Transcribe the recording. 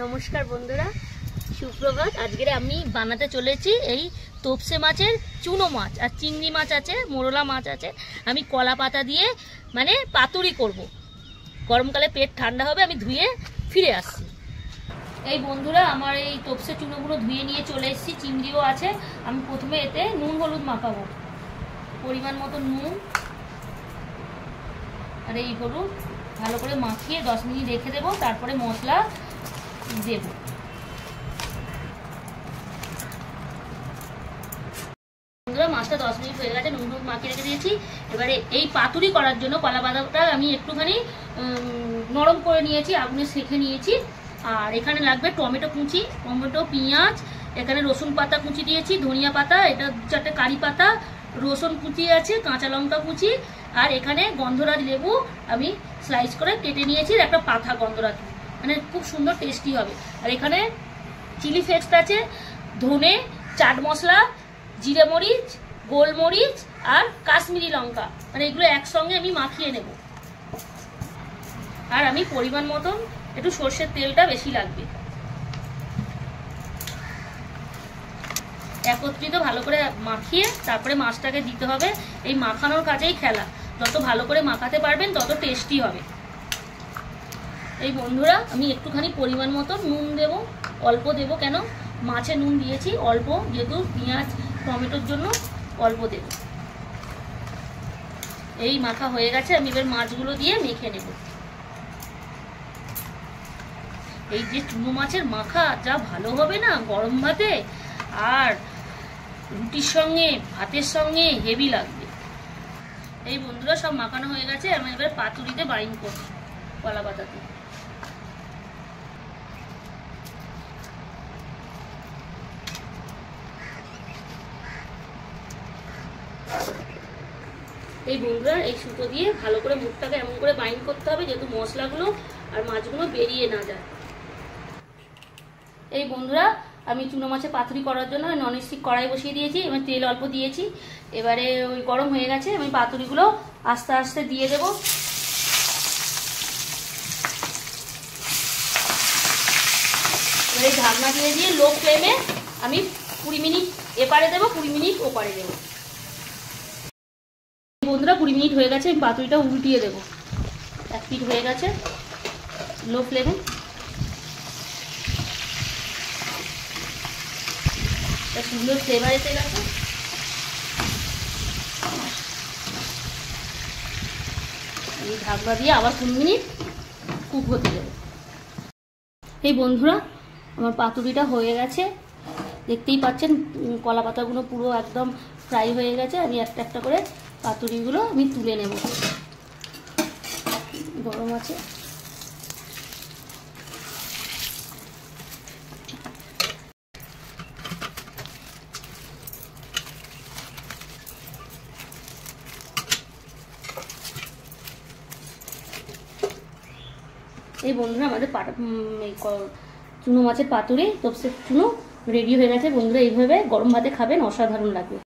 নমস্কার বন্ধুরা, সুপ্রভাত। আজকে আমি বানাতে চলেছি এই তোপসে মাছের চুনো মাছ, আর চিংড়ি মাছ আছে, মোরলা মাছ আছে। আমি কলা পাতা দিয়ে পাতুরি করব। গরমকালে পেট ঠান্ডা হবে। আমি ধুয়ে ফিরে আসছি। এই বন্ধুরা, আমার এই তোপসে চুনোগুলো ধুয়ে নিয়ে চলে এসেছি। চিংড়িও আছে। আমি প্রথমে এতে নুন হলুদ মাখাবো। পরিমাণ মতো নুন আর এই হলুদ ভালো করে মাখিয়ে 10 মিনিট রেখে দেবো। তারপরে মশলা দেব। মাছটা 10 মিনিট হয়ে গেছে, নুন হলুদ মাখিয়ে রেখে দিয়েছি। এবারে এই পাতুরি করার জন্য কলা পাতাটা আমি একটুখানি নরম করে নিয়েছি, আগুনে সেঁকে নিয়েছি। আর এখানে লাগবে টমেটো কুচি, টমেটো, পেঁয়াজ, এখানে রসুন পাতা কুচি দিয়েছি, ধনিয়া পাতা, এটা 4টে কারি পাতা, রসুন কুচি আছে, কাঁচা লঙ্কা কুচি, আর এখানে গন্ধরাজ লেবু আমি স্লাইস করে কেটে নিয়েছি। একটা পাতা গন্ধরাজ, খুব সুন্দর টেস্টি হবে। আর এখানে চিলি ফ্লেক্স আছে, ধনে, চাট মশলা, জিরে মরিচ, গোলমরিচ আর কাশ্মীরি লঙ্কা, এগুলো একসঙ্গে আমি মাখিয়ে নেব। আর আমি পরিমাণ মতন একটু সর্ষের তেলটা বেশি লাগবে। একত্রিত ভালো করে মাখিয়ে তারপরে মাছটাকে দিতে হবে। এই মাখানোর কাজেই খেলা, যত ভালো করে মাখাতে পারবেন তত টেস্টি হবে। এই বন্ধুরা, আমি একটুখানি পরিমাণ মতো নুন দেব, অল্প দেব, কেন মাছে নুন দিয়েছি অল্প, যেহেতু পেঁয়াজ টমেটোর জন্য অল্প দেব। এই মাখা হয়ে গেছে, আমি এবার মাছগুলো দিয়ে মেখে নেব। এই যে চুনো মাছের মাখা যা ভালো হবে না গরম ভাতে আর রুটির সঙ্গে, ভাতের সঙ্গে হেভি লাগবে। এই বন্ধুরা, সব মাখানো হয়ে গেছে। আমি এবার পাতুরিতে বাইন্ড করব কলা পাতাতে। এই বন্ধুরা, এই সুতো দিয়ে ভালো করে মুখটাকে এমন করে বাইন্ড করতে হবে যেহেতু মশলাগুলো আর মাছগুলো বেরিয়ে না যায়। এই বন্ধুরা, আমি চুনো মাছের পাতুরি করার জন্য ননস্টিক কড়াই বসিয়ে দিয়েছি। এবার তেল অল্প দিয়েছি। এবারে ওই গরম হয়ে গেছে, আমি পাতুরিগুলো আস্তে আস্তে দিয়ে দেব। এবারে ঢাকনা দিয়ে দিয়ে লো ফ্লেমে আমি 20 মিনিট এপারে দেবো, 20 মিনিট ওপারে দেবো। বন্ধুরা, 20 মিনিট হয়ে গেছে। আমি পাতুরিটা উল্টিয়ে দেবো। 1 পিঠ হয়ে গেছে, লো ফ্লেমে। সুন্দর ফ্লেভার এসে গেছে। এই ঢাকনা দিয়ে আবার 20 মিনিট কুক হতে দেবো। এই বন্ধুরা, আমার পাতুরিটা হয়ে গেছে। দেখতেই পাচ্ছেন কলা পাতাগুলো পুরো একদম ফ্রাই হয়ে গেছে। আমি একটা একটা করে পাতুরিগুলো আমি তুলে নেব। গরম আছে। এই বন্ধুরা, আমাদের চুনো মাছের পাতুরি, তোপসে চুনো রেডি হয়ে গেছে। বন্ধুরা, এইভাবে গরম ভাতে খাবেন, অসাধারণ লাগবে।